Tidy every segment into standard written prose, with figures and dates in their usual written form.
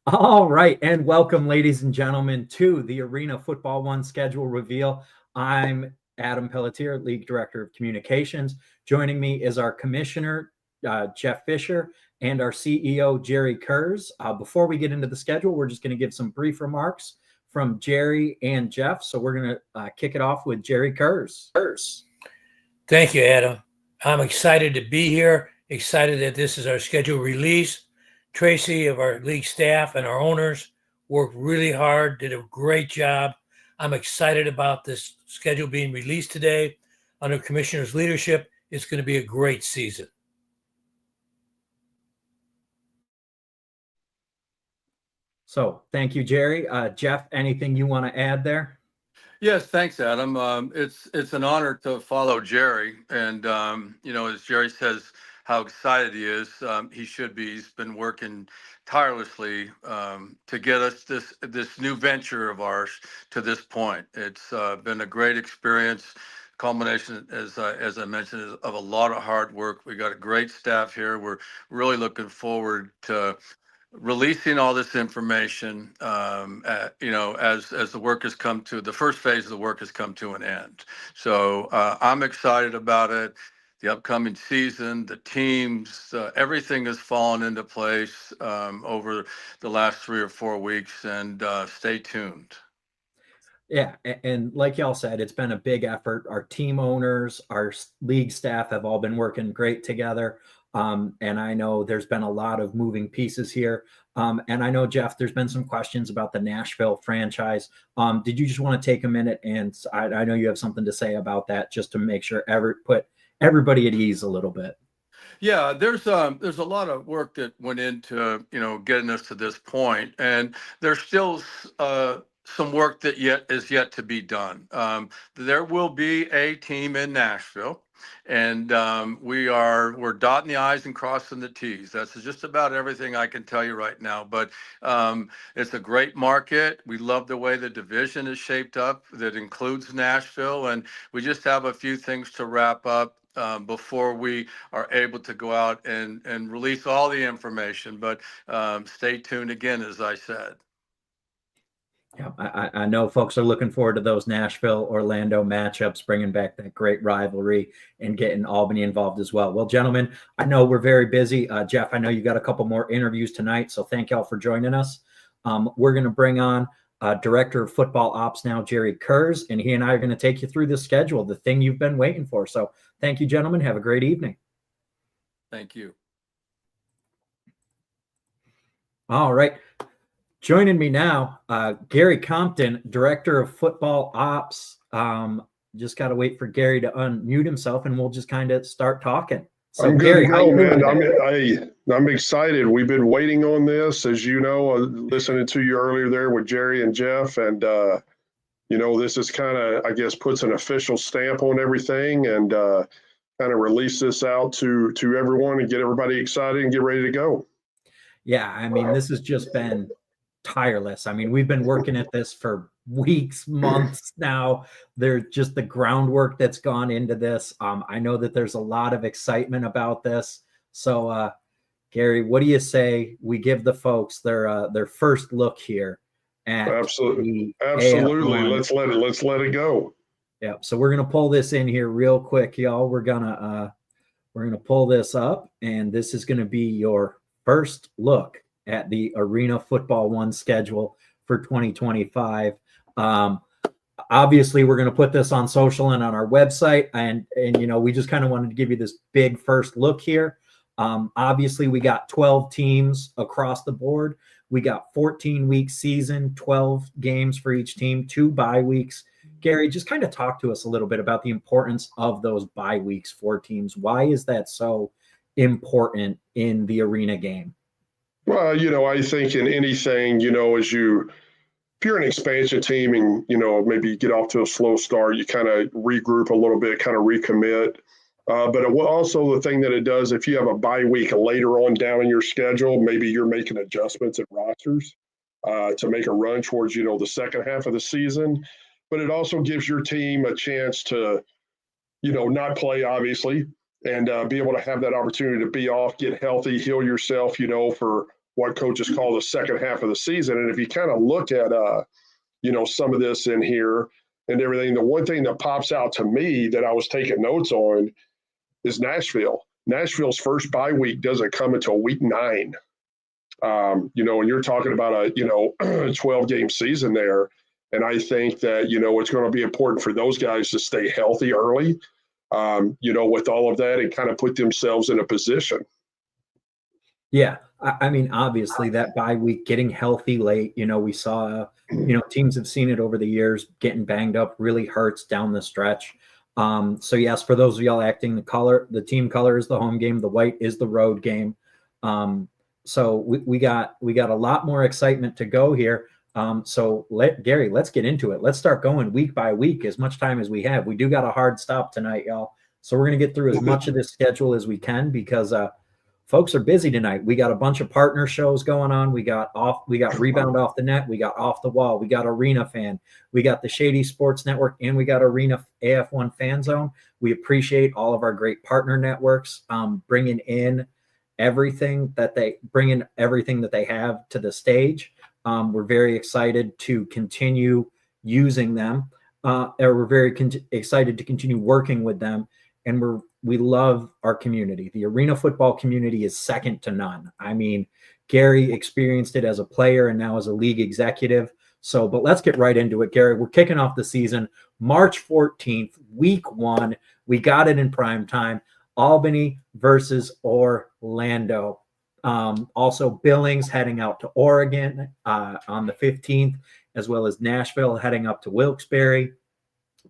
All right, and welcome, ladies and gentlemen, to the Arena Football One schedule reveal. I'm Adam Pelletier, League Director of Communications. Joining me is our Commissioner, Jeff Fisher, and our CEO, Jerry Kurz. Before we get into the schedule, we're just going to give some brief remarks from Jerry and Jeff. So we're going to kick it off with Jerry Kurz. Thank you, Adam. I'm excited to be here, excited that this is our schedule release. Tracy of our league staff and our owners worked really hard, did a great job. I'm excited about this schedule being released today. Under Commissioner's leadership, it's going to be a great season. So thank you, Jerry. Jeff, anything you want to add there? Yes, thanks, Adam. It's an honor to follow Jerry, and as Jerry says, how excited he is. He should be. He's been working tirelessly to get us this new venture of ours to this point. It's been a great experience. Culmination, as I mentioned, of a lot of hard work. We got a great staff here. We're really looking forward to releasing all this information, as the work has come to the first phase of the work has come to an end. So I'm excited about it. The upcoming season, the teams, everything has fallen into place over the last 3 or 4 weeks, and stay tuned. Yeah, and like y'all said, it's been a big effort. Our team owners, our league staff have all been working great together. And I know there's been a lot of moving pieces here. And I know, Jeff, there's been some questions about the Nashville franchise. Did you just want to take a minute? And I know you have something to say about that, just to make sure put everybody at ease a little bit. Yeah, there's a lot of work that went into getting us to this point, and there's still some work that is yet to be done. There will be a team in Nashville, and we're dotting the I's and crossing the T's. That's just about everything I can tell you right now. But it's a great market. We love the way the division is shaped up. That includes Nashville, and we just have a few things to wrap up before we are able to go out and release all the information. But stay tuned again, as I said. Yeah, I know folks are looking forward to those Nashville-Orlando matchups, bringing back that great rivalry and getting Albany involved as well. Well, gentlemen, I know we're very busy. Jeff, I know you got a couple more interviews tonight, so thank y'all for joining us. We're going to bring on Director of Football Ops now, Jerry Kurz, and he and I are going to take you through the schedule, the thing you've been waiting for. So thank you, gentlemen. Have a great evening. Thank you. All right. Joining me now, Gary Compton, Director of Football Ops. Just got to wait for Gary to unmute himself, and we'll just kind of start talking. So, I'm good Gary, to go, man. I'm excited. We've been waiting on this, as you know, listening to you earlier there with Jerry and Jeff, and this is kind of, I guess, puts an official stamp on everything, and kind of release this out to everyone and get everybody excited and get ready to go. Yeah, I mean, this has just been tireless. I mean, we've been working at this for weeks, months now. There's just the groundwork that's gone into this. I know that there's a lot of excitement about this. So, Gary, what do you say we give the folks their first look here at Absolutely. Let's let it go. Yeah. So we're gonna pull this in here real quick, y'all. We're gonna pull this up, and this is gonna be your first look at the Arena Football One schedule for 2025. Obviously, we're going to put this on social and on our website, and we just kind of wanted to give you this big first look here. Obviously, we got 12 teams across the board. We got 14-week season, 12 games for each team, 2 bye weeks. Gary, just kind of talk to us a little bit about the importance of those bye weeks for teams. Why is that so important in the Arena game? Well, I think in anything, if you're an expansion team and, maybe you get off to a slow start, you kind of regroup a little bit, kind of recommit. But also the thing that it does, if you have a bye week later on down in your schedule, maybe you're making adjustments at rosters to make a run towards, the second half of the season. But it also gives your team a chance to, not play, obviously, and be able to have that opportunity to be off, get healthy, heal yourself, for what coaches call the second half of the season. And if you kind of look at, some of this in here and everything, the one thing that pops out to me that I was taking notes on is Nashville. Nashville's first bye week doesn't come until week 9. And you're talking about a 12-game season there. And I think that, it's going to be important for those guys to stay healthy early, with all of that and kind of put themselves in a position. Yeah. I mean, obviously that bye week, getting healthy late, we saw, teams have seen it over the years, getting banged up really hurts down the stretch. So yes, for those of y'all acting, the team color is the home game. The white is the road game. So we got a lot more excitement to go here. So Gary, let's get into it. Let's start going week by week, as much time as we have. We do got a hard stop tonight, y'all. So we're going to get through as much of this schedule as we can because folks are busy tonight. We got a bunch of partner shows going on. We got Rebound Off the Net. We got Off the Wall. We got Arena Fan. We got the Shady Sports Network, and we got Arena AF1 Fan Zone. We appreciate all of our great partner networks bringing everything that they have to the stage. We're very excited to continue using them. We're very excited to continue working with them. And we love our community. The arena football community is second to none. I mean, Gary experienced it as a player and now as a league executive. But let's get right into it, Gary. We're kicking off the season March 14th, week 1. We got it in prime time. Albany versus Orlando. Also Billings heading out to Oregon on the 15th, as well as Nashville heading up to Wilkes-Barre.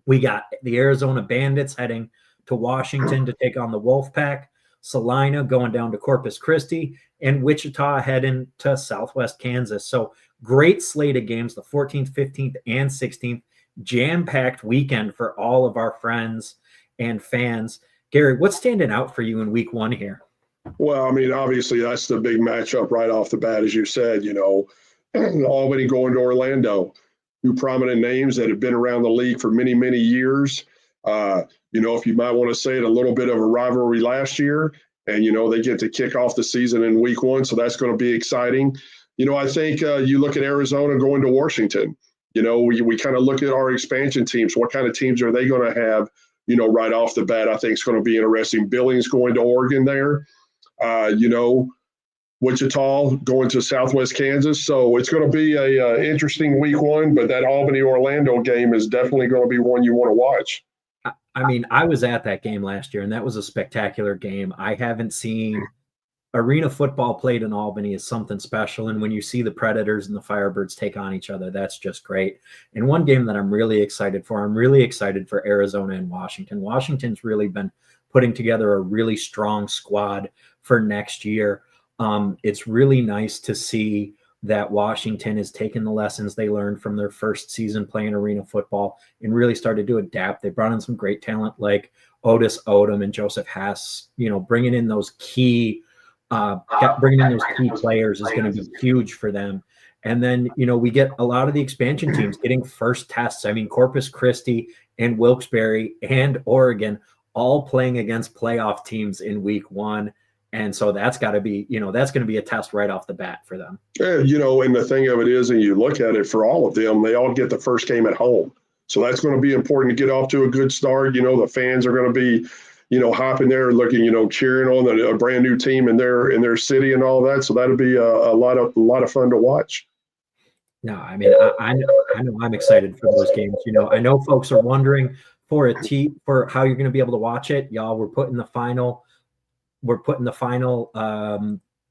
We got the Arizona Bandits heading to Washington to take on the Wolfpack. Salina going down to Corpus Christi, and Wichita heading to Southwest Kansas. So great slate of games, the 14th, 15th, and 16th. Jam-packed weekend for all of our friends and fans. Gary, what's standing out for you in week 1 here? Well, I mean, obviously that's the big matchup right off the bat, as you said, Albany going to Orlando, 2 prominent names that have been around the league for many, many years. If you might want to say it, a little bit of a rivalry last year, and, they get to kick off the season in week 1. So that's going to be exciting. I think you look at Arizona going to Washington, we kind of look at our expansion teams. What kind of teams are they going to have, right off the bat? I think it's going to be interesting. Billings going to Oregon there, Wichita going to Southwest Kansas. So it's going to be a interesting week 1, but that Albany-Orlando game is definitely going to be one you want to watch. I mean, I was at that game last year, and that was a spectacular game. I haven't seen arena football played in Albany is something special. And when you see the Predators and the Firebirds take on each other, that's just great. And one game that I'm really excited for Arizona and Washington. Washington's really been putting together a really strong squad for next year. It's really nice to see that Washington has taken the lessons they learned from their first season playing arena football and really started to adapt. They brought in some great talent like Otis Odom and Joseph Hess. Bringing in those key players is going to be huge for them. And then, we get a lot of the expansion teams getting first tests. I mean, Corpus Christi and Wilkes-Barre and Oregon all playing against playoff teams in week 1. And so that's got to be, that's going to be a test right off the bat for them. Yeah, and the thing of it is, and you look at it for all of them, they all get the first game at home. So that's going to be important to get off to a good start. The fans are going to be, hopping there looking, cheering on a brand new team in their city and all that. So that'll be a lot of fun to watch. No, I mean, I know I'm excited for those games. I know folks are wondering for how you're going to be able to watch it. Y'all, we're putting the final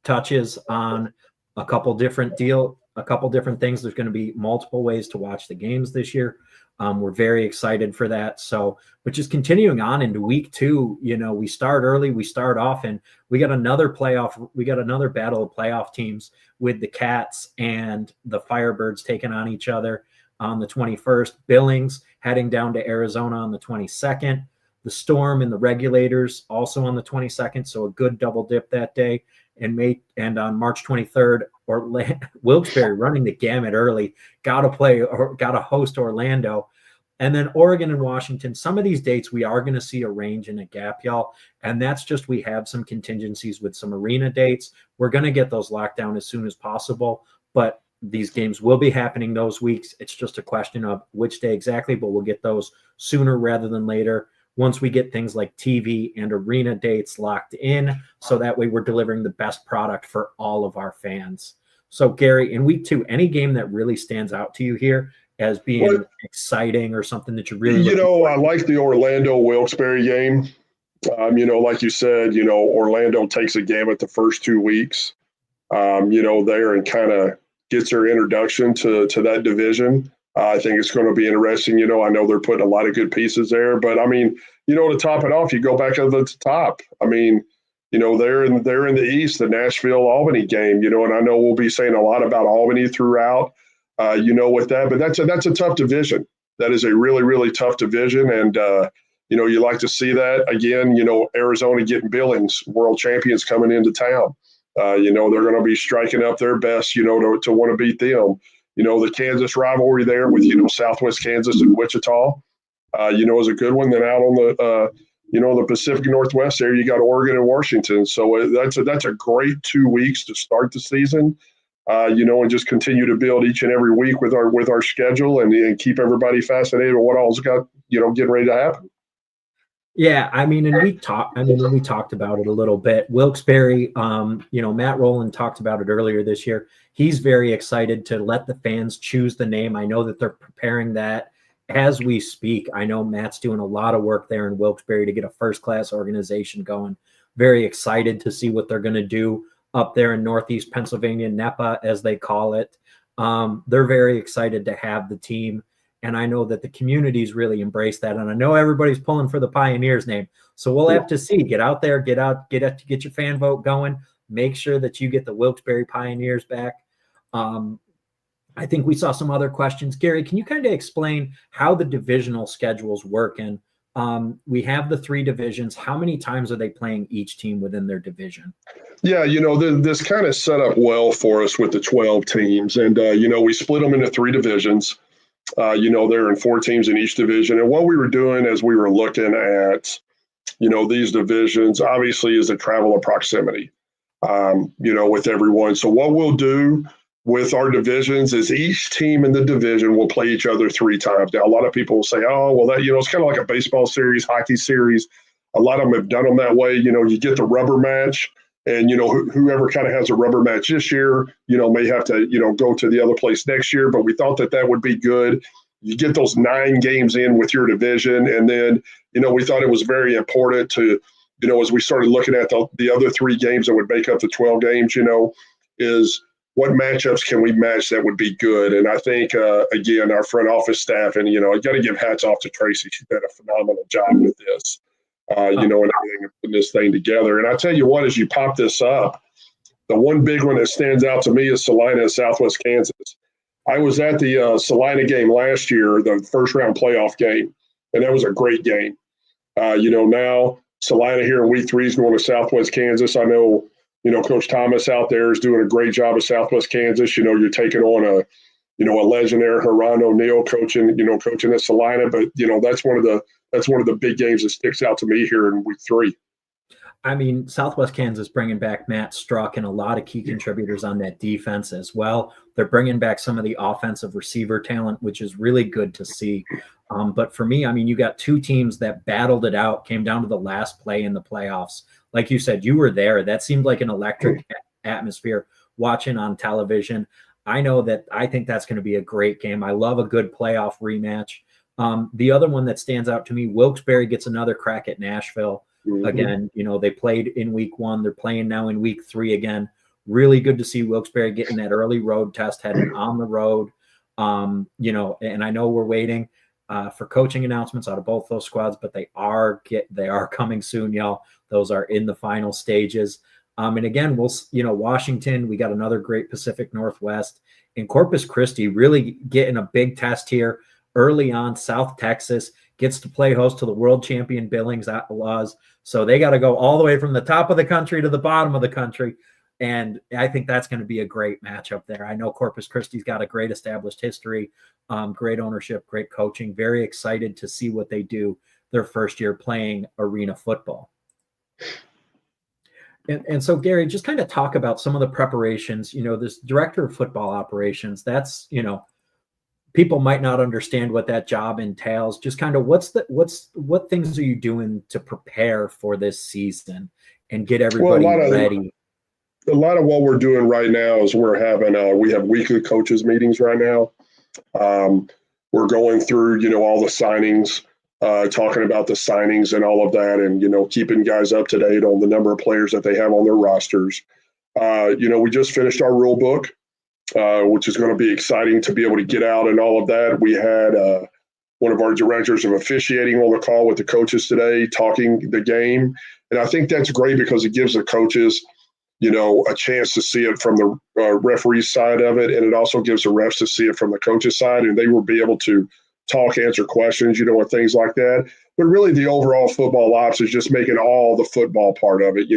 touches on a couple different things. There's going to be multiple ways to watch the games this year. We're very excited for that. So, but just continuing on into week 2, we start early, we start off, and we got another battle of playoff teams with the Cats and the Firebirds taking on each other on the 21st. Billings heading down to Arizona on the 22nd. The Storm and the Regulators also on the 22nd, so a good double dip that day. And on March 23rd, Wilkes-Barre running the gamut early. Got to host Orlando. And then Oregon and Washington, some of these dates we are going to see a range and a gap, y'all. And that's just we have some contingencies with some arena dates. We're going to get those locked down as soon as possible. But these games will be happening those weeks. It's just a question of which day exactly, but we'll get those sooner rather than later once we get things like TV and arena dates locked in. So that way we're delivering the best product for all of our fans. So, Gary, in week 2, any game that really stands out to you here as being exciting or something that you really I like the Orlando Wilkes-Barre game. Like you said, Orlando takes a gamut the first 2 weeks, there and kind of gets their introduction to that division. I think it's going to be interesting. I know they're putting a lot of good pieces there, but to top it off, you go back to the top. They're in the East, the Nashville-Albany game, and I know we'll be saying a lot about Albany throughout, with that, but that's a tough division. That is a really, really tough division. And, you like to see that again, Arizona getting Billings, world champions coming into town. They're going to be striking up their best, to want to beat them. The Kansas rivalry there with, Southwest Kansas and Wichita, is a good one. Then out on the Pacific Northwest there, you got Oregon and Washington. So that's a great 2 weeks to start the season, and just continue to build each and every week with our schedule and keep everybody fascinated with what all's got, getting ready to happen. Yeah, and we talked about it a little bit. Wilkes-Barre, Matt Rowland talked about it earlier this year. He's very excited to let the fans choose the name. I know that they're preparing that as we speak. I know Matt's doing a lot of work there in Wilkes-Barre to get a first-class organization going. Very excited to see what they're going to do up there in Northeast Pennsylvania, NEPA, as they call it. They're very excited to have the team. And I know that the communities really embrace that. And I know everybody's pulling for the Pioneers name. So we'll have to see. Get out there, get your fan vote going. Make sure that you get the Wilkes-Barre Pioneers back. I think we saw some other questions. Gary, can you kind of explain how the divisional schedules work? And we have the 3 divisions. How many times are they playing each team within their division? Yeah, this kind of set up well for us with the 12 teams. And, we split them into 3 divisions. There are 4 teams in each division. And what we were doing as we were looking at, these divisions, obviously, is the travel of proximity, with everyone. So what we'll do with our divisions is each team in the division will play each other 3 times. Now, a lot of people will say, oh, well, that, it's kind of like a baseball series, hockey series. A lot of them have done them that way. You get the rubber match. And, whoever kind of has a rubber match this year, may have to, go to the other place next year. But we thought that would be good. You get those 9 games in with your division. And then, we thought it was very important to, as we started looking at the other 3 games that would make up the 12 games, is what matchups can we match that would be good? And I think, again, our front office staff, and, I got to give hats off to Tracy. She's done a phenomenal job with this. And everything, putting this thing together. And I tell you what, as you pop this up, the one big one that stands out to me is Salina and Southwest Kansas. I was at the Salina game last year, the first round playoff game, and that was a great game. Now Salina here in week 3 is going to Southwest Kansas. I know, Coach Thomas out there is doing a great job at Southwest Kansas. You're taking on a legend there, Haran O'Neal coaching at Salina. But, that's one of the big games that sticks out to me here in week 3. Southwest Kansas bringing back Matt Struck and a lot of key contributors on that defense as well. They're bringing back some of the offensive receiver talent, which is really good to see. But for me, you got 2 teams that battled it out, came down to the last play in the playoffs. Like you said, you were there. That seemed like an electric atmosphere watching on television. I think that's going to be a great game. I love a good playoff rematch. The other one that stands out to me, Wilkes-Barre gets another crack at Nashville. Mm-hmm. Again, they played in week 1. They're playing now in week 3 again. Really good to see Wilkes-Barre getting that early road test, heading on the road. And I know we're waiting for coaching announcements out of both those squads, but they are coming soon, y'all. Those are in the final stages. And again, Washington, we got another great Pacific Northwest, and Corpus Christi really getting a big test here early on. South Texas gets to play host to the world champion Billings Outlaws. So they got to go all the way from the top of the country to the bottom of the country. And I think that's going to be a great matchup there. I know Corpus Christi's got a great established history, great ownership, great coaching. Very excited to see what they do their first year playing arena football. And so, Gary, just kind of talk about some of the preparations. This director of football operations, that's, people might not understand what that job entails. Just kind of what things are you doing to prepare for this season and get everybody ready? A lot of what we're doing right now is we have weekly coaches meetings right now. We're going through, all the signings, talking about the signings and all of that, and, keeping guys up to date on the number of players that they have on their rosters. We just finished our rule book, which is going to be exciting to be able to get out and all of that. We had one of our directors of officiating on the call with the coaches today, talking the game. And I think that's great because it gives the coaches a chance to see it from the referee side of it. And it also gives the refs to see it from the coach's side. And they will be able to talk, answer questions, and things like that. But really the overall football ops is just making all the football part of it.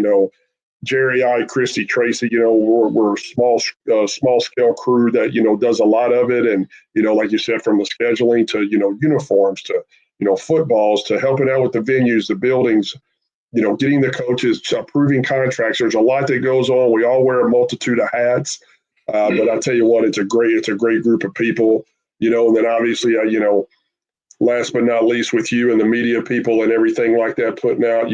Jerry, Christy, Tracy, we're a small scale crew that, does a lot of it. And, like you said, from the scheduling to, uniforms to, footballs to helping out with the venues, the buildings, getting the coaches, approving contracts. There's a lot that goes on. We all wear a multitude of hats. But I tell you what, it's a great group of people, and then obviously, last but not least with you and the media people and everything like that, putting out,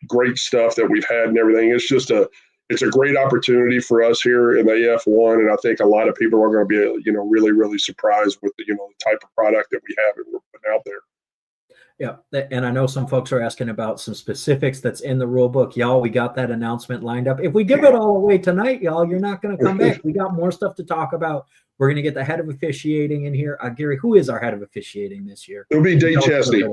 great stuff that we've had and everything. It's a great opportunity for us here in the AF1. And I think a lot of people are going to be, really, really surprised with the type of product that we have and we're putting out there. Yeah, and I know some folks are asking about some specifics that's in the rule book. Y'all, we got that announcement lined up. If we give it all away tonight, y'all, you're not going to come back. We got more stuff to talk about. We're going to get the head of officiating in here. Gary, who is our head of officiating this year? It'll be Dave Chesney.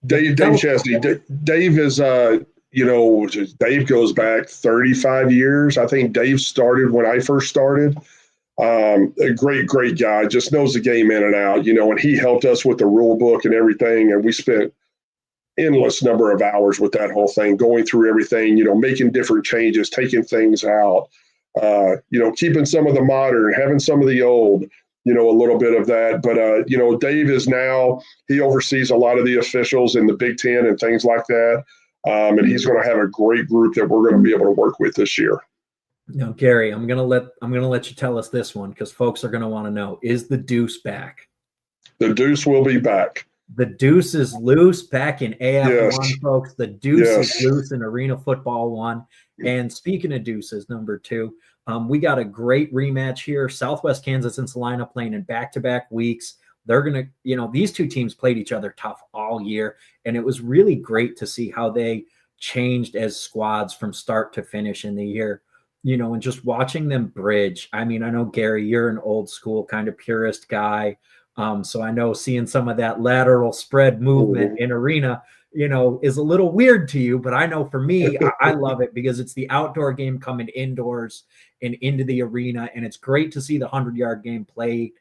Dave Chesney. Dave is, Dave goes back 35 years. I think Dave started when I first started. A great guy, just knows the game in and out, and he helped us with the rule book and everything. And we spent endless number of hours with that whole thing, going through everything, making different changes, taking things out, keeping some of the modern, having some of the old, a little bit of that. But, Dave is now, he oversees a lot of the officials in the Big Ten and things like that. And he's going to have a great group that we're going to be able to work with this year. Now, Gary, I'm gonna let you tell us this one because folks are gonna want to know: is the Deuce back? The Deuce will be back. The Deuce is loose back in AF1, Yes. folks. The Deuce Yes. is loose in Arena Football 1. And speaking of Deuces, number 2, we got a great rematch here. Southwest Kansas and Salina playing in back-to-back weeks. They're gonna, these two teams played each other tough all year, and it was really great to see how they changed as squads from start to finish in the year. And just watching them bridge. I mean, I know, Gary, you're an old school kind of purist guy. So I know seeing some of that lateral spread movement in arena, is a little weird to you. But I know for me, I love it because it's the outdoor game coming indoors and into the arena. And it's great to see the 100-yard game play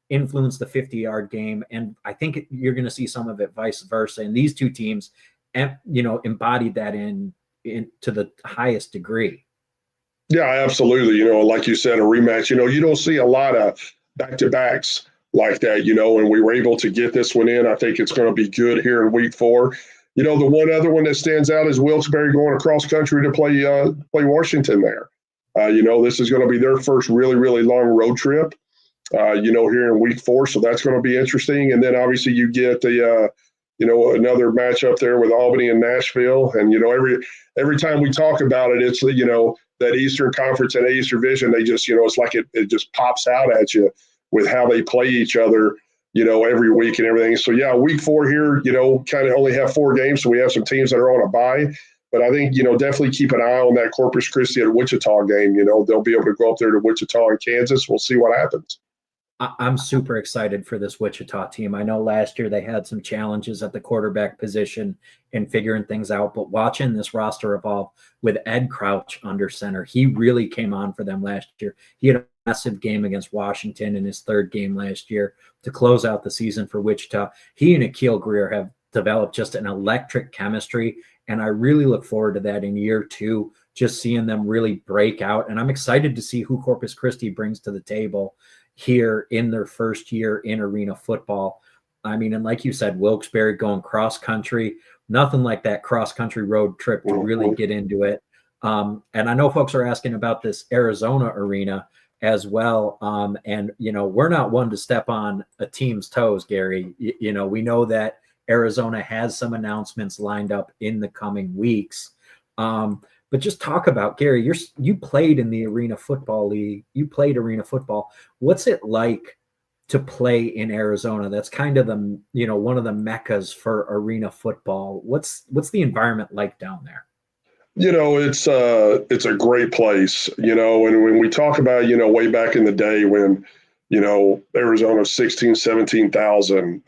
influence the 50-yard game. And I think you're going to see some of it vice versa. And these two teams, embodied that in to the highest degree. Yeah, absolutely. Like you said, a rematch, you don't see a lot of back-to-backs like that, and we were able to get this one in. I think it's going to be good here in week 4. The one other one that stands out is Wilkes-Barre going across country to play Washington there. This is going to be their first really, really long road trip, here in week 4. So that's going to be interesting. And then obviously you get the, another matchup there with Albany and Nashville. And, every time we talk about it, it's, that Eastern Conference and Eastern Division, they just, it's like it just pops out at you with how they play each other, every week and everything. So, yeah, week 4 here, kind of only have 4 games. So we have some teams that are on a bye. But I think, definitely keep an eye on that Corpus Christi and Wichita game. They'll be able to go up there to Wichita and Kansas. We'll see what happens. I'm super excited for this Wichita team. I know last year they had some challenges at the quarterback position and figuring things out, but watching this roster evolve with Ed Crouch under center, he really came on for them last year. He had a massive game against Washington in his 3rd game last year to close out the season for Wichita. He and Akil Greer have developed just an electric chemistry, and I really look forward to that in year 2 just seeing them really break out. And I'm excited to see who Corpus Christi brings to the table here in their first year in arena football. I mean, and like you said, Wilkes-Barre going cross country, nothing like that cross country road trip to really get into it. And I know folks are asking about this Arizona arena as well. And, you know, we're not one to step on a team's toes, Gary. You know, we know that Arizona has some announcements lined up in the coming weeks. But just talk about, Gary, you played in the Arena Football League. You played arena football. What's it like to play in Arizona? That's kind of the, you know, one of the meccas for arena football. What's the environment like down there? You know, it's a great place, you know, and when we talk about, you know, way back in the day when, you know, Arizona 16, 17,000,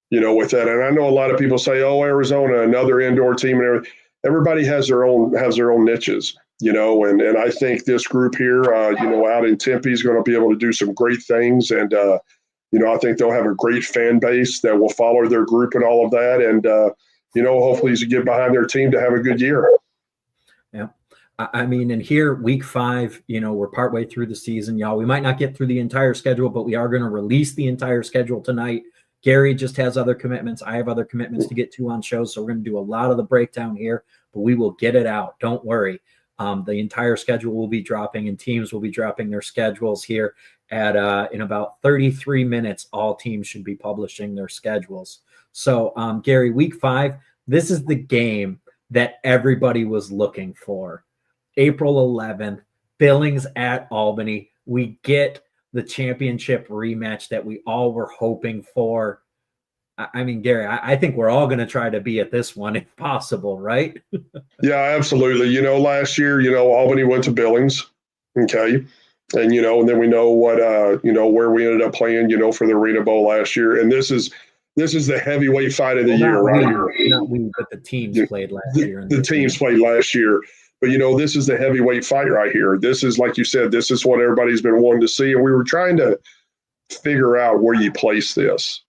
you know, with that. And I know a lot of people say, oh, Arizona, another indoor team and everything. Everybody has their own niches, you know, and I think this group here, you know, out in Tempe is going to be able to do some great things. And, you know, I think they'll have a great fan base that will follow their group and all of that. And, you know, hopefully you get behind their team to have a good year. Yeah. I mean, and here, week 5, you know, we're partway through the season, y'all. We might not get through the entire schedule, but we are going to release the entire schedule tonight. Gary just has other commitments. I have other commitments to get to on shows. So we're going to do a lot of the breakdown here, but we will get it out. Don't worry. The entire schedule will be dropping and teams will be dropping their schedules here at in about 33 minutes. All teams should be publishing their schedules. So Gary, week 5, this is the game that everybody was looking for. April 11th, Billings at Albany. We get the championship rematch that we all were hoping for. I mean, Gary, I think we're all going to try to be at this one if possible, right? Yeah, absolutely. You know, last year, you know, Albany went to Billings. Okay. And, you know, and then we know what, you know, where we ended up playing, you know, for the Arena Bowl last year. And this is the heavyweight fight of the year, right here. Not we, but the teams played last year. The teams played last year. But, you know, this is the heavyweight fight right here. This is, like you said, this is what everybody's been wanting to see. And we were trying to figure out where you place this,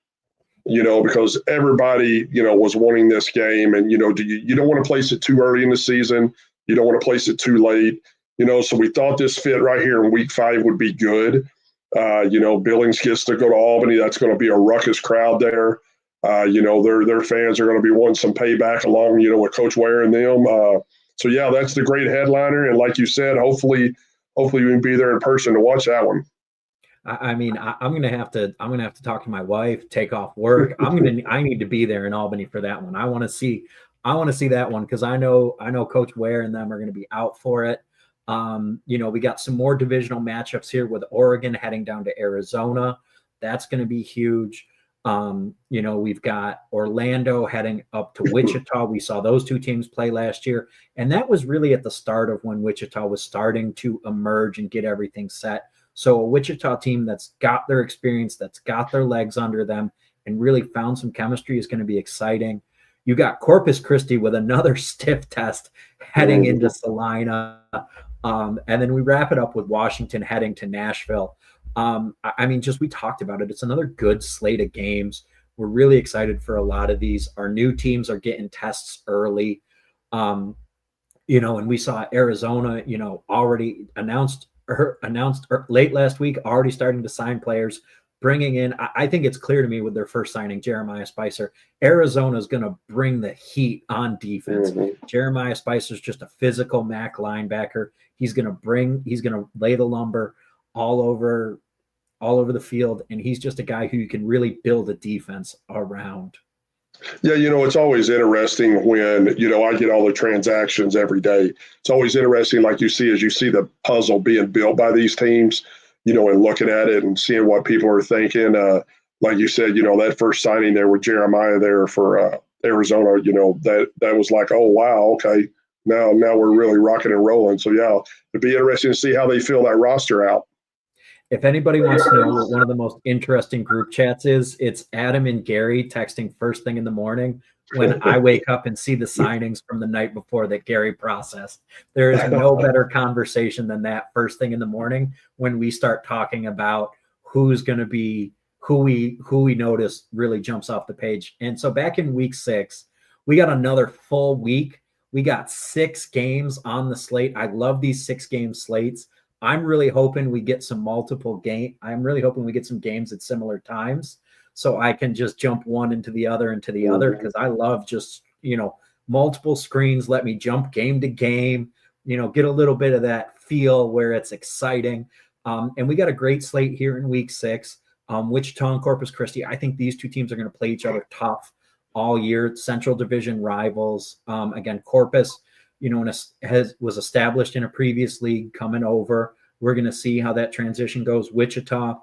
you know, because everybody, you know, was wanting this game. And, you know, you don't want to place it too early in the season. You don't want to place it too late, you know. So we thought this fit right here in week 5 would be good. You know, Billings gets to go to Albany. That's going to be a ruckus crowd there. You know, their fans are going to be wanting some payback along, you know, with Coach Ware and them. So yeah, that's the great headliner. And like you said, hopefully we can be there in person to watch that one. I mean, I'm gonna have to talk to my wife, take off work. I need to be there in Albany for that one. I want to see that one because I know Coach Ware and them are going to be out for it. You know, we got some more divisional matchups here with Oregon heading down to Arizona. That's going to be huge. You know, we've got Orlando heading up to Wichita. We saw those two teams play last year. And that was really at the start of when Wichita was starting to emerge and get everything set. So a Wichita team that's got their experience, that's got their legs under them and really found some chemistry is going to be exciting. You got Corpus Christi with another stiff test heading into Salina. And then we wrap it up with Washington heading to Nashville. I mean, just we talked about it. It's another good slate of games. We're really excited for a lot of these. Our new teams are getting tests early. You know, and we saw Arizona, you know, already announced late last week, already starting to sign players, bringing in, I think it's clear to me with their first signing, Jeremiah Spicer, Arizona is going to bring the heat on defense. Jeremiah Spicer is just a physical MAC linebacker. He's going to lay the lumber all over the field. And he's just a guy who you can really build a defense around. Yeah, you know, it's always interesting when, you know, I get all the transactions every day. It's always interesting, like you see, as you see the puzzle being built by these teams, you know, and looking at it and seeing what people are thinking. Like you said, you know, that first signing there with Jeremiah there for Arizona, you know, that was like, oh, wow, okay, now we're really rocking and rolling. So, yeah, it'd be interesting to see how they fill that roster out. If anybody wants to know what one of the most interesting group chats is, it's Adam and Gary texting first thing in the morning when I wake up and see the signings from the night before that Gary processed. There is no better conversation than that first thing in the morning when we start talking about who's going to be who we notice really jumps off the page. And so back in week 6, we got another full week We got 6 games on the slate. I love these 6-game slates. I'm really hoping we get some I'm really hoping we get some games at similar times so I can just jump one into the other because I love just, multiple screens. Let me jump game to game, get a little bit of that feel where it's exciting. And we got a great slate here in week 6. Wichita and Corpus Christi. I think these two teams are going to play each other tough all year. Central Division rivals. Again, Corpus, was established in a previous league coming over. We're going to see how that transition goes. Wichita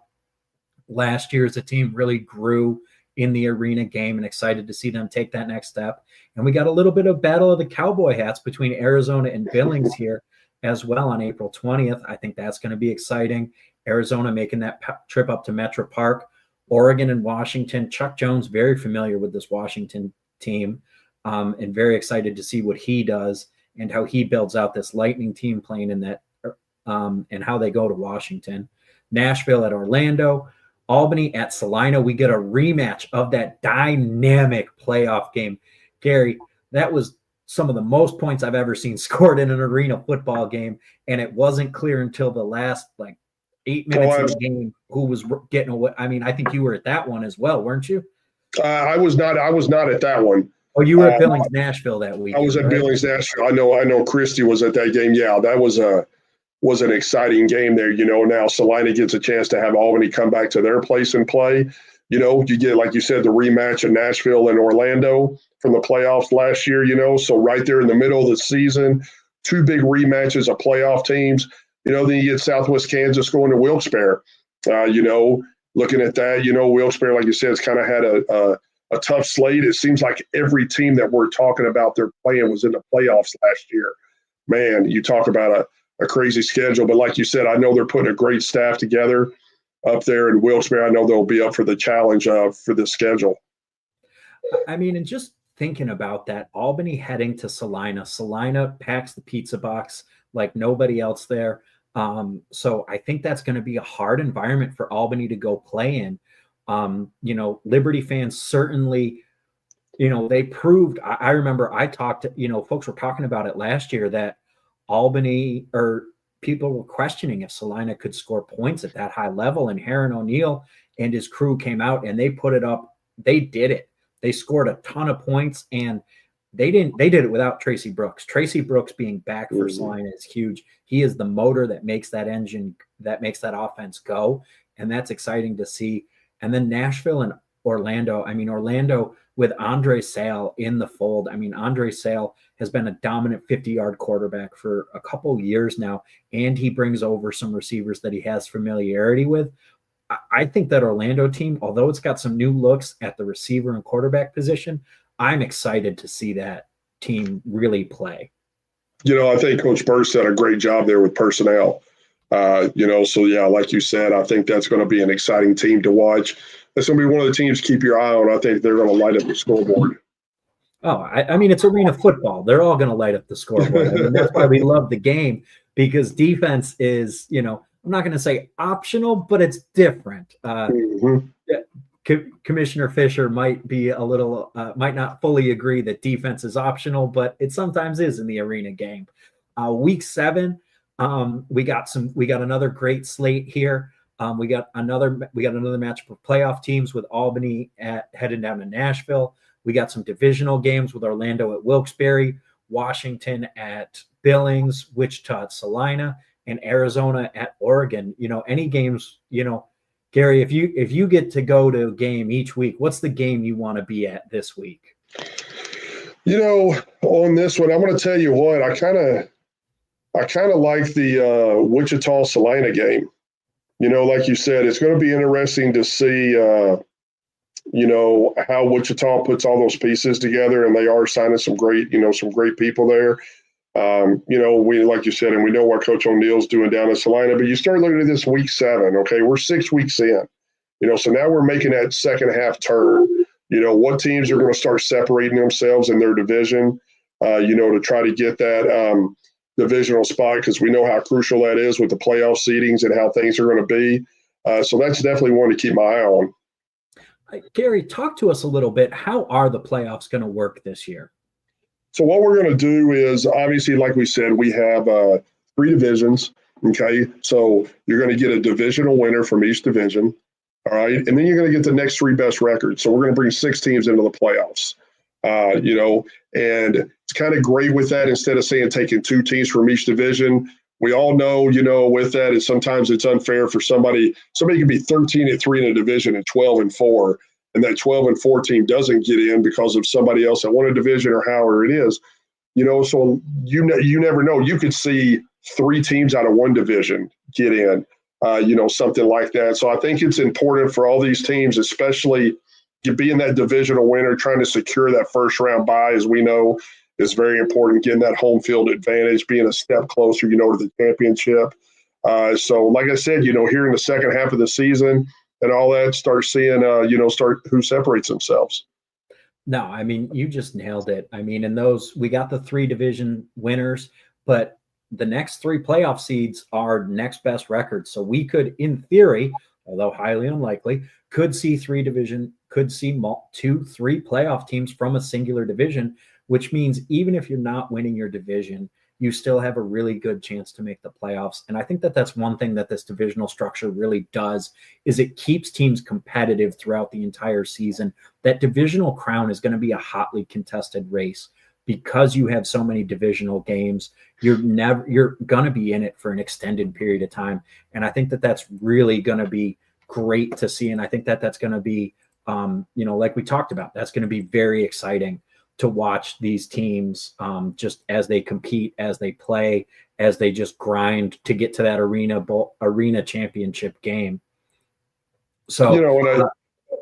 last year as a team really grew in the arena game, and excited to see them take that next step. And we got a little bit of battle of the cowboy hats between Arizona and Billings here as well on April 20th. I think that's going to be exciting. Arizona making that trip up to Metro Park. Oregon and Washington. Chuck Jones, very familiar with this Washington team, and very excited to see what he does and how he builds out this Lightning team playing in that, and how they go to Washington. Nashville at Orlando. Albany at Salina. We get a rematch of that dynamic playoff game. Gary, that was some of the most points I've ever seen scored in an arena football game, and it wasn't clear until the last 8 minutes of the game who was getting away. I mean, I think you were at that one as well, weren't you? I was not at that one. Oh, you were at Billings, Nashville that week. I was at Billings, Nashville. I know Christy was at that game. Yeah, that was an exciting game there. Now Salina gets a chance to have Albany come back to their place and play. You get, like you said, the rematch of Nashville and Orlando from the playoffs last year, so right there in the middle of the season, 2 big rematches of playoff teams. Then you get Southwest Kansas going to Wilkes-Barre. Looking at that, Wilkes-Barre, like you said, has kind of had a tough slate. It seems like every team that we're talking about they're playing was in the playoffs last year. Man, you talk about a crazy schedule. But like you said, I know they're putting a great staff together up there in Wilkes-Barre. I know they'll be up for the challenge for the schedule. I mean, and just thinking about that, Albany heading to Salina. Salina packs the pizza box like nobody else there. So I think that's going to be a hard environment for Albany to go play in. Liberty fans certainly, they proved, I remember I talked to, folks were talking about it last year that Albany, or people were questioning if Salina could score points at that high level, and Heron O'Neill and his crew came out and they put it up. They did it. They scored a ton of points, and they did it without Tracy Brooks. Tracy Brooks being back for Salina is huge. He is the motor that makes that engine, that makes that offense go. And that's exciting to see. And then Nashville and Orlando. I mean, Orlando with Andre Sale in the fold. I mean, Andre Sale has been a dominant 50-yard quarterback for a couple years now, and he brings over some receivers that he has familiarity with. I think that Orlando team, although it's got some new looks at the receiver and quarterback position, I'm excited to see that team really play. I think Coach Burst did a great job there with personnel. So yeah, like you said, I think that's going to be an exciting team to watch. That's going to be one of the teams to keep your eye on. I think they're going to light up the scoreboard. Oh, I mean, it's arena football. They're all going to light up the scoreboard. I mean, that's why we love the game, because defense is, I'm not going to say optional, but it's different. Commissioner Fisher might be a little, might not fully agree that defense is optional, but it sometimes is in the arena game. Week 7, we got another great slate here. We got another matchup of playoff teams with Albany heading down to Nashville. We got some divisional games with Orlando at Wilkes-Barre, Washington at Billings, Wichita at Salina, and Arizona at Oregon. Any games, Gary, if you get to go to a game each week, what's the game you want to be at this week? On this one, I'm going to tell you what, I kind of like the Wichita Salina game. Like you said, it's going to be interesting to see, how Wichita puts all those pieces together, and they are signing some great people there. We, like you said, and we know what Coach O'Neill's doing down in Salina, but you start looking at this week 7, okay, we're 6 weeks in, so now we're making that second half turn. What teams are going to start separating themselves in their division, to try to get that divisional spot, because we know how crucial that is with the playoff seedings and how things are going to be. So that's definitely one to keep my eye on. Gary, talk to us a little bit. How are the playoffs going to work this year? So what we're going to do is, obviously, like we said, we have 3 divisions. Okay, so you're going to get a divisional winner from each division. All right, and then you're going to get the next 3 best records. So we're going to bring 6 teams into the playoffs. And it's kind of great with that. Instead of saying taking 2 teams from each division, we all know, with that, is sometimes it's unfair for somebody. Somebody can be 13-3 in a division and 12-4, and that 12-4 team doesn't get in because of somebody else that won a division or however it is. So you never know. You could see 3 teams out of one division get in, something like that. So I think it's important for all these teams, especially being that divisional winner, trying to secure that first round bye, as we know, is very important. Getting that home field advantage, being a step closer, to the championship. So like I said, here in the second half of the season and all that, start seeing, start who separates themselves. No, I mean, you just nailed it. I mean, in those, we got the 3 division winners, but the next 3 playoff seeds are next best records. So we could, in theory, although highly unlikely, could see 2, 3 playoff teams from a singular division, which means even if you're not winning your division, you still have a really good chance to make the playoffs. And I think that that's one thing that this divisional structure really does, is it keeps teams competitive throughout the entire season. That divisional crown is going to be a hotly contested race because you have so many divisional games. You're going to be in it for an extended period of time. And I think that that's really going to be great to see. And I think that that's going to be, like we talked about, that's going to be very exciting to watch these teams just as they compete, as they play, as they just grind to get to that arena championship game. So,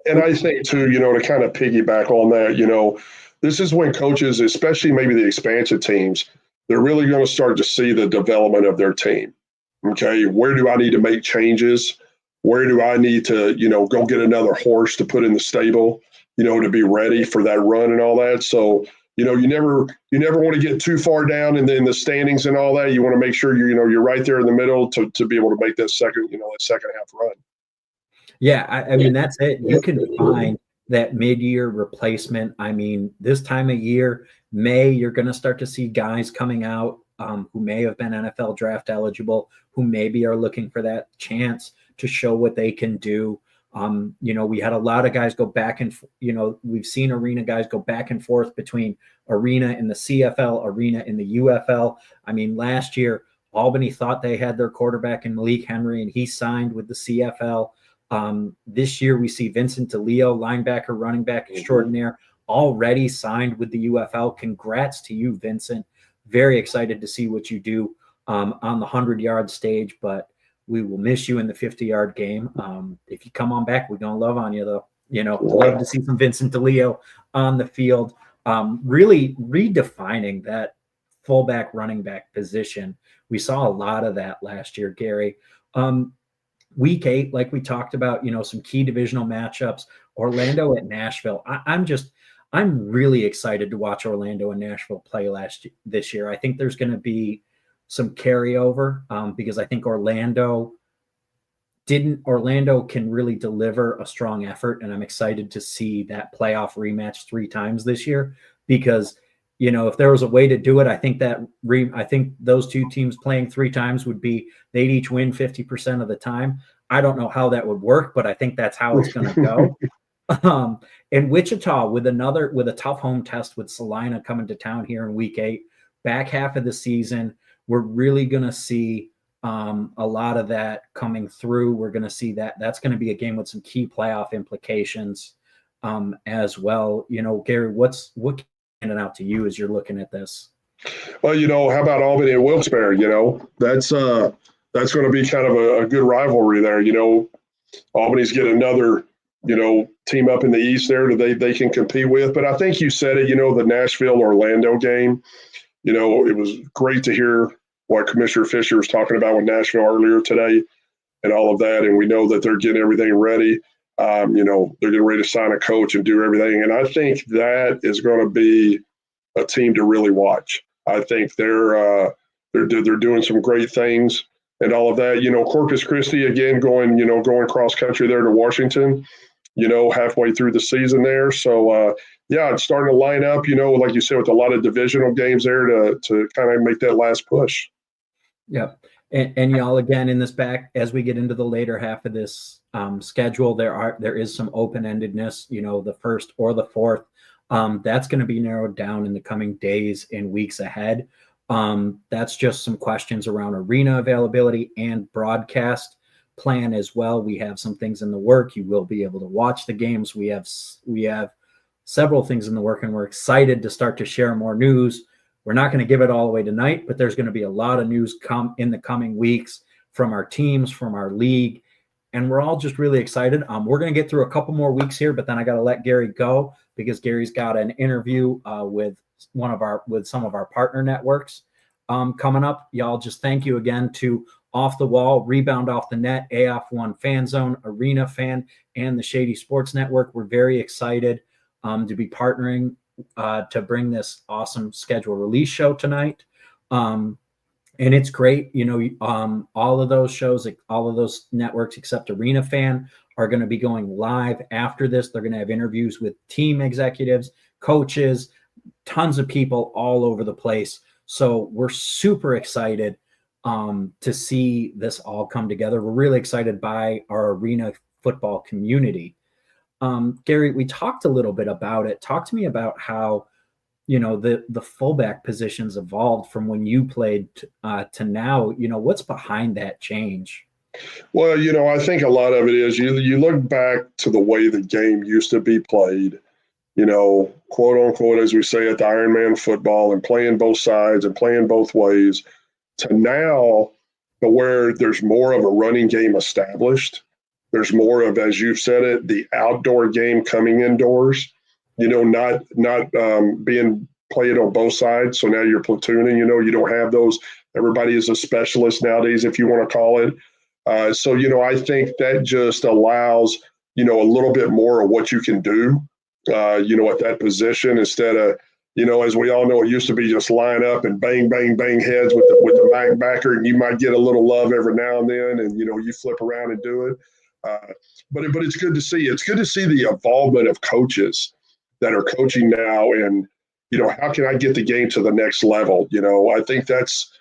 and I think too, to kind of piggyback on that, this is when coaches, especially maybe the expansion teams, they're really going to start to see the development of their team. Okay, where do I need to make changes? Where do I need to, go get another horse to put in the stable, to be ready for that run and all that. So, you never want to get too far down in the standings and all that. You want to make sure you're right there in the middle to be able to make that second half run. Yeah, I mean, that's it. You can find that mid-year replacement. I mean, this time of year, May, you're going to start to see guys coming out who may have been NFL draft eligible, who maybe are looking for that chance to show what they can do. We had a lot of guys go back and, we've seen arena guys go back and forth between arena in the CFL, arena in the UFL. I mean, last year, Albany thought they had their quarterback in Malik Henry, and he signed with the CFL. This year, we see Vincent DeLeo, linebacker, running back extraordinaire, already signed with the UFL. Congrats to you, Vincent. Very excited to see what you do on the 100-yard stage, but we will miss you in the 50-yard game. If you come on back, we're going to love on you, though. Love to see some Vincent DeLeo on the field, really redefining that fullback running back position. We saw a lot of that last year, Gary. Week 8, like we talked about, some key divisional matchups, Orlando at Nashville. I'm really excited to watch Orlando and Nashville play this year. I think there's going to be some carryover because I think Orlando can really deliver a strong effort, and I'm excited to see that playoff rematch 3 times this year because if there was a way to do it, I think those 2 teams playing 3 times they'd each win 50% of the time. I don't know how that would work, but I think that's how it's going to go. In Wichita with a tough home test with Salina coming to town here in week 8, back half of the season, we're really going to see a lot of that coming through. We're going to see that's going to be a game with some key playoff implications as well. Gary, what standing out to you as you're looking at this? Well, how about Albany and Wilkes-Barre? That's going to be kind of a good rivalry there. Albany's get another team up in the East there that they can compete with. But I think you said it. The Nashville-Orlando game. It was great to hear what Commissioner Fisher was talking about with Nashville earlier today and all of that. And we know that they're getting everything ready. They're getting ready to sign a coach and do everything. And I think that is going to be a team to really watch. I think they're doing some great things and all of that. Corpus Christi, again, going cross country there to Washington, halfway through the season there. So yeah, it's starting to line up, like you said, with a lot of divisional games there to kind of make that last push. Yep. And y'all, again, in this back, as we get into the later half of this schedule, there is some open-endedness, the first or the fourth. That's going to be narrowed down in the coming days and weeks ahead. That's just some questions around arena availability and broadcast plan as well. We have some things in the work. You will be able to watch the games. We have several things in the work, and we're excited to start to share more news. We're not going to give it all away tonight, but there's going to be a lot of news come in the coming weeks from our teams, from our league, and we're all just really excited. We're going to get through a couple more weeks here, but then I got to let Gary go because Gary's got an interview with some of our partner networks coming up. Y'all, just thank you again to Off the Wall, Rebound Off the Net, AF1 Fan Zone, Arena Fan, and the Shady Sports Network. We're very excited to be partnering to bring this awesome schedule release show tonight. And it's great. All of those shows, all of those networks except Arena Fan are going to be going live after this. They're going to have interviews with team executives, coaches, tons of people all over the place. So we're super excited to see this all come together. We're really excited by our arena football community. Gary, we talked a little bit about it. Talk to me about how, the fullback positions evolved from when you played to now. What's behind that change? Well, I think a lot of it is you look back to the way the game used to be played, quote unquote, as we say at the Ironman football, and playing both sides and playing both ways, to now to where there's more of a running game established. There's more of, as you've said it, the outdoor game coming indoors, not being played on both sides. So now you're platooning, you don't have those. Everybody is a specialist nowadays, if you want to call it. So I think that just allows, a little bit more of what you can do, at that position instead of, as we all know, it used to be just line up and bang, bang, bang heads with the backer, and you might get a little love every now and then, and, you flip around and do it. But it's good to see. It's good to see the involvement of coaches that are coaching now, and how can I get the game to the next level? I think that's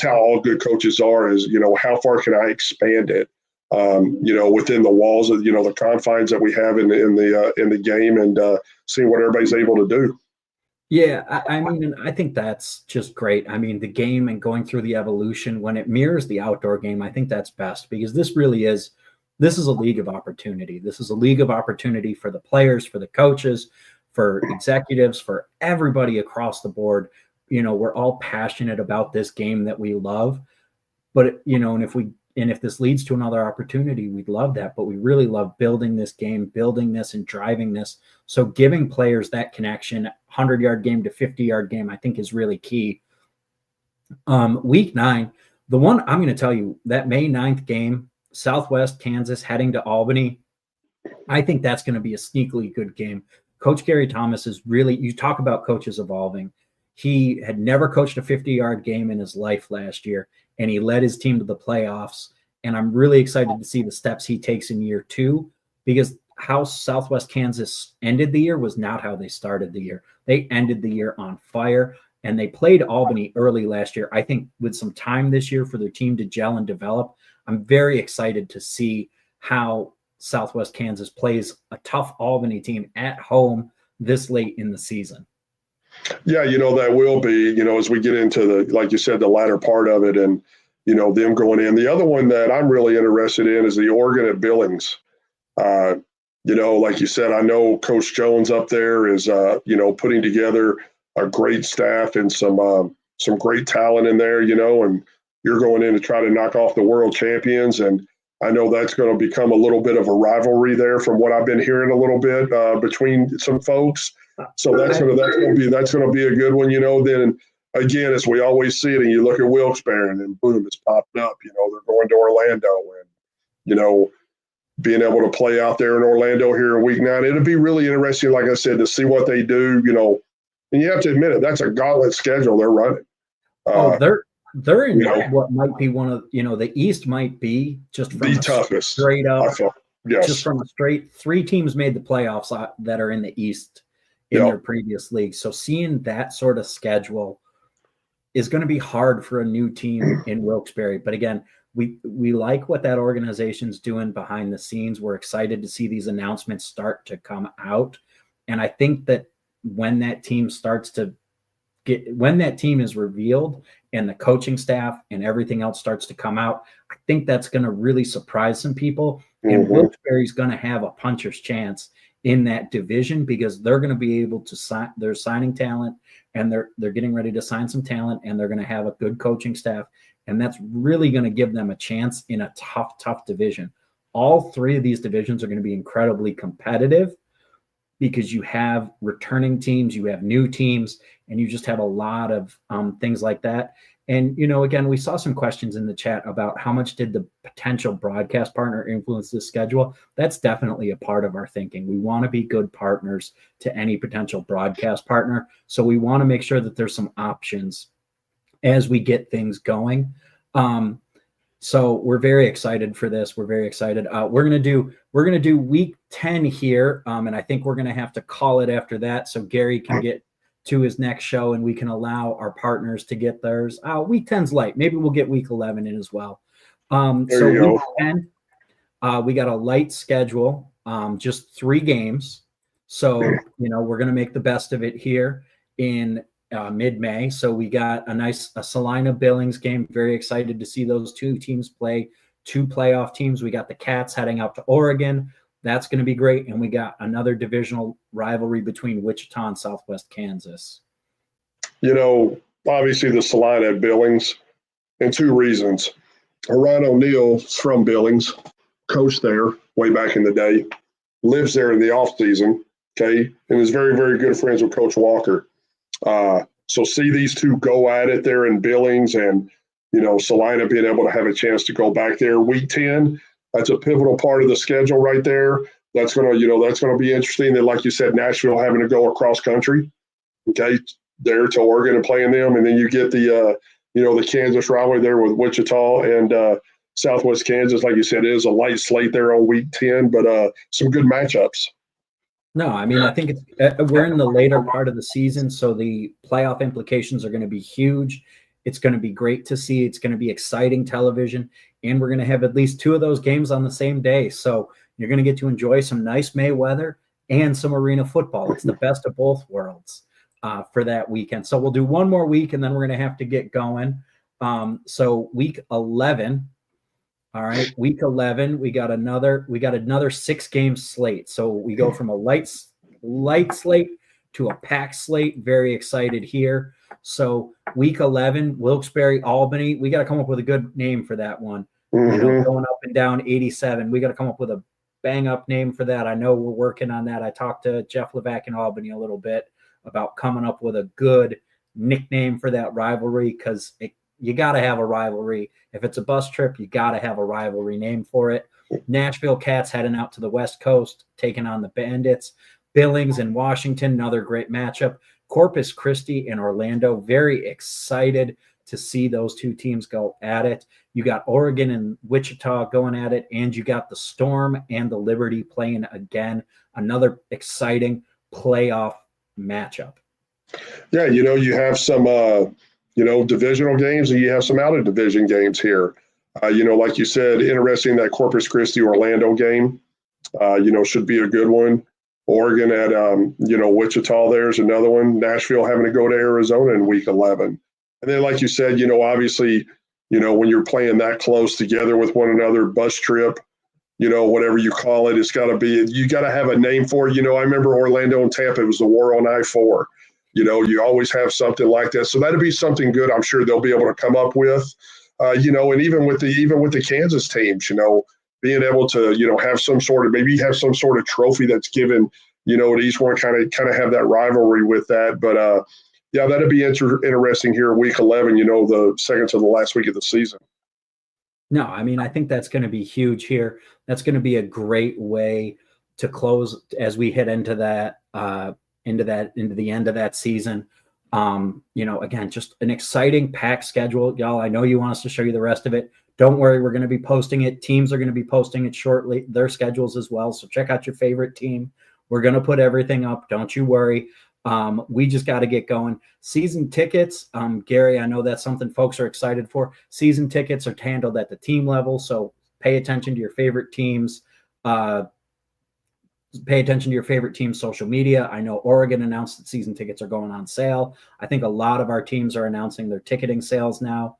how all good coaches are. Is how far can I expand it? Within the walls of the confines that we have in the game, and seeing what everybody's able to do. Yeah, I mean, I think that's just great. I mean, the game and going through the evolution when it mirrors the outdoor game, I think that's best, because this is a league of opportunity. This is a league of opportunity for the players, for the coaches, for executives, for everybody across the board. We're all passionate about this game that we love, but and if this leads to another opportunity, we'd love that. But we really love building this game, building this and driving this. So giving players that connection, 100-yard game to 50-yard game, I think is really key. Week 9, the one I'm going to tell you, that May 9th game, Southwest Kansas heading to Albany, I think that's going to be a sneakily good game. Coach Gary Thomas is really, you talk about coaches evolving. He had never coached a 50-yard game in his life last year, and he led his team to the playoffs. And I'm really excited to see the steps he takes in year 2, because how Southwest Kansas ended the year was not how they started the year. They ended the year on fire, and they played Albany early last year. I think with some time this year for their team to gel and develop, I'm very excited to see how Southwest Kansas plays a tough Albany team at home this late in the season. Yeah, that will be, as we get into like you said, the latter part of it, and, them going in. The other one that I'm really interested in is the Oregon at Billings. Like you said, I know Coach Jones up there is, putting together a great staff and some great talent in there, and you're going in to try to knock off the world champions. And I know that's going to become a little bit of a rivalry there from what I've been hearing a little bit between some folks. So that's going to be a good one, Then again, as we always see it, and you look at Wilkes-Barre, and boom, it's popped up. They're going to Orlando, and being able to play out there in Orlando here in Week 9, it'll be really interesting, like I said, to see what they do. And you have to admit it, that's a gauntlet schedule they're running. They're in what might be one of the East might be just from the toughest straight up. Yes. Just from a straight 3 teams made the playoffs that are in the East in Yeah. their previous league. So seeing that sort of schedule is going to be hard for a new team in Wilkes-Barre. But again, we like what that organization's doing behind the scenes. We're excited to see these announcements start to come out. And I think that when that team is revealed and the coaching staff and everything else starts to come out, I think that's going to really surprise some people. And Wilkes-Barre's going to have a puncher's chance in that division because they're going to be able to sign. They're signing talent, and they're getting ready to sign some talent, and they're going to have a good coaching staff, and that's really going to give them a chance in a tough division. All three of these divisions are going to be incredibly competitive because you have returning teams, you have new teams, and you just have a lot of things like that. And, again, we saw some questions in the chat about how much did the potential broadcast partner influence this schedule. That's definitely a part of our thinking. We want to be good partners to any potential broadcast partner. So we want to make sure that there's some options as we get things going. So we're very excited for this. We're very excited. We're gonna do week 10 here, and I think we're gonna have to call it after that so Gary can get to his next show and we can allow our partners to get theirs. Week 10's light. Maybe we'll get week 11 in as well. So week 10, we got a light schedule, just 3 games. So we're gonna make the best of it here in mid-May. So we got a Salina Billings game. Very excited to see those 2 teams play, 2 playoff teams. We got the Cats heading out to Oregon. That's going to be great. And we got another divisional rivalry between Wichita and Southwest Kansas. Obviously the Salina at Billings, and 2 reasons. Ron O'Neill's from Billings, coached there way back in the day, lives there in the off season, okay, and is very, very good friends with Coach Walker. So see these 2 go at it there in Billings, and Salina being able to have a chance to go back there. Week 10, that's a pivotal part of the schedule right there. That's gonna be interesting. Then, like you said, Nashville having to go across country, okay, there to Oregon and playing them, and then you get the the Kansas rivalry there with Wichita and Southwest Kansas. Like you said, it is a light slate there on week 10, but some good matchups. No, I mean, I think we're in the later part of the season, so the playoff implications are going to be huge. It's going to be great to see. It's going to be exciting television, and we're going to have at least 2 of those games on the same day. So you're going to get to enjoy some nice May weather and some arena football. It's the best of both worlds for that weekend. So we'll do 1 more week, and then we're going to have to get going. So week 11. All right, week 11, we got another 6-game slate. So we go from a light slate to a packed slate. Very excited here. So week 11, Wilkes-Barre, Albany. We got to come up with a good name for that one. Going up and down 87. We got to come up with a bang up name for that. I know we're working on that. I talked to Jeff Levac in Albany a little bit about coming up with a good nickname for that rivalry because you got to have a rivalry. If it's a bus trip, you got to have a rivalry name for it. Nashville Cats heading out to the West Coast, taking on the Bandits. Billings and Washington, another great matchup. Corpus Christi and Orlando, very excited to see those 2 teams go at it. You got Oregon and Wichita going at it, and you got the Storm and the Liberty playing again. Another exciting playoff matchup. Yeah, you have some divisional games, and you have some out of division games here. Like you said, interesting that Corpus Christi Orlando game, should be a good one. Oregon at, Wichita, there's another one. Nashville having to go to Arizona in week 11. And then, like you said, obviously, when you're playing that close together with one another, bus trip, whatever you call it, you got to have a name for it. I remember Orlando and Tampa, it was the war on I-4. You always have something like that. So that'd be something good. I'm sure they'll be able to come up with, and even with the Kansas teams, being able to, have some sort of trophy that's given, to each one, kind of have that rivalry with that. But yeah, that'd be interesting here week 11, the second to the last week of the season. No, I mean, I think that's going to be huge here. That's going to be a great way to close as we head into that, into the end of that season. Again, just an exciting packed schedule. Y'all, I know you want us to show you the rest of it. Don't worry, we're going to be posting it. Teams are going to be posting it shortly, their schedules as well. So check out your favorite team. We're going to put everything up. Don't you worry. We just got to get going. Season tickets, Gary, I know that's something folks are excited for. Season tickets are handled at the team level, so pay attention to your favorite teams. Pay attention to your favorite team's social media. I know Oregon announced that season tickets are going on sale. I think a lot of our teams are announcing their ticketing sales now.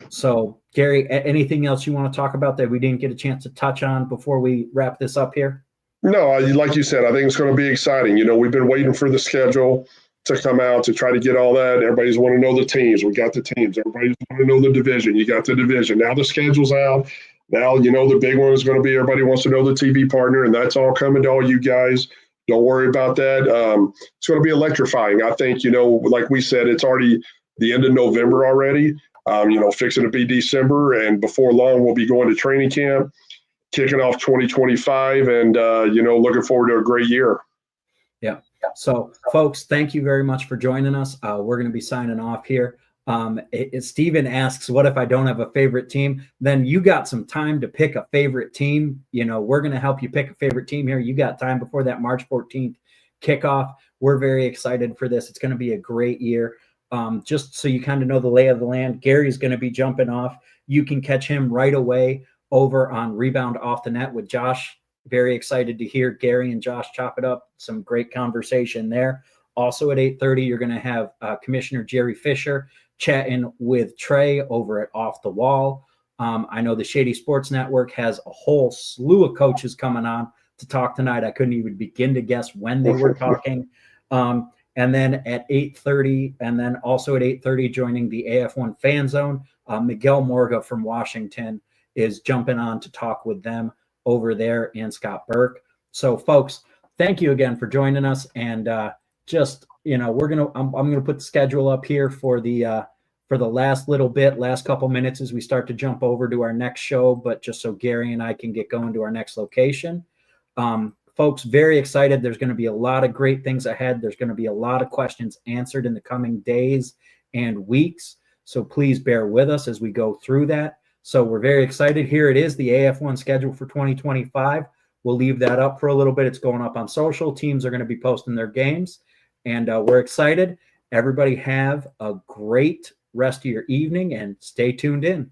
So, Gary, anything else you want to talk about that we didn't get a chance to touch on before we wrap this up here? No, like you said, I think it's going to be exciting. You know, we've been waiting for the schedule to come out to try to get all that. Everybody's want to know the teams. We got the teams. Everybody's want to know the division. You got the division. Now the schedule's out. Now, you know, the big one is going to be everybody wants to know the TV partner, and that's all coming to all you guys. Don't worry about that. It's going to be electrifying. I think, you know, like we said, it's already the end of November already. You know, fixing to be December, and before long, we'll be going to training camp, kicking off 2025, and, you know, looking forward to a great year. Yeah. So, folks, thank you very much for joining us. We're going to be signing off here. Steven asks, what if I don't have a favorite team? Then you got some time to pick a favorite team. You know, we're going to help you pick a favorite team here. You got time before that March 14th kickoff. We're very excited for this. It's going to be a great year. Just so you kind of know the lay of the land, Gary's going to be jumping off. You can catch him right away over on Rebound Off the Net with Josh. Very excited to hear Gary and Josh chop it up. Some great conversation there. Also at 8:30, you're going to have Commissioner Jerry Fisher chatting with Trey over at Off the Wall. I know the Shady Sports Network has a whole slew of coaches coming on to talk tonight. I couldn't even begin to guess when they were talking. And then at 8:30, and then also at 8:30, joining the AF1 Fan Zone, Miguel Morga from Washington is jumping on to talk with them over there, and Scott Burke. So, folks, thank you again for joining us. And just, you know, I'm gonna put the schedule up here for the last little bit, last couple minutes as we start to jump over to our next show. But just so Gary and I can get going to our next location. Folks, very excited. There's going to be a lot of great things ahead. There's going to be a lot of questions answered in the coming days and weeks. So please bear with us as we go through that. So we're very excited. Here it is, the AF1 schedule for 2025. We'll leave that up for a little bit. It's going up on social. Teams are going to be posting their games. And we're excited. Everybody have a great rest of your evening and stay tuned in.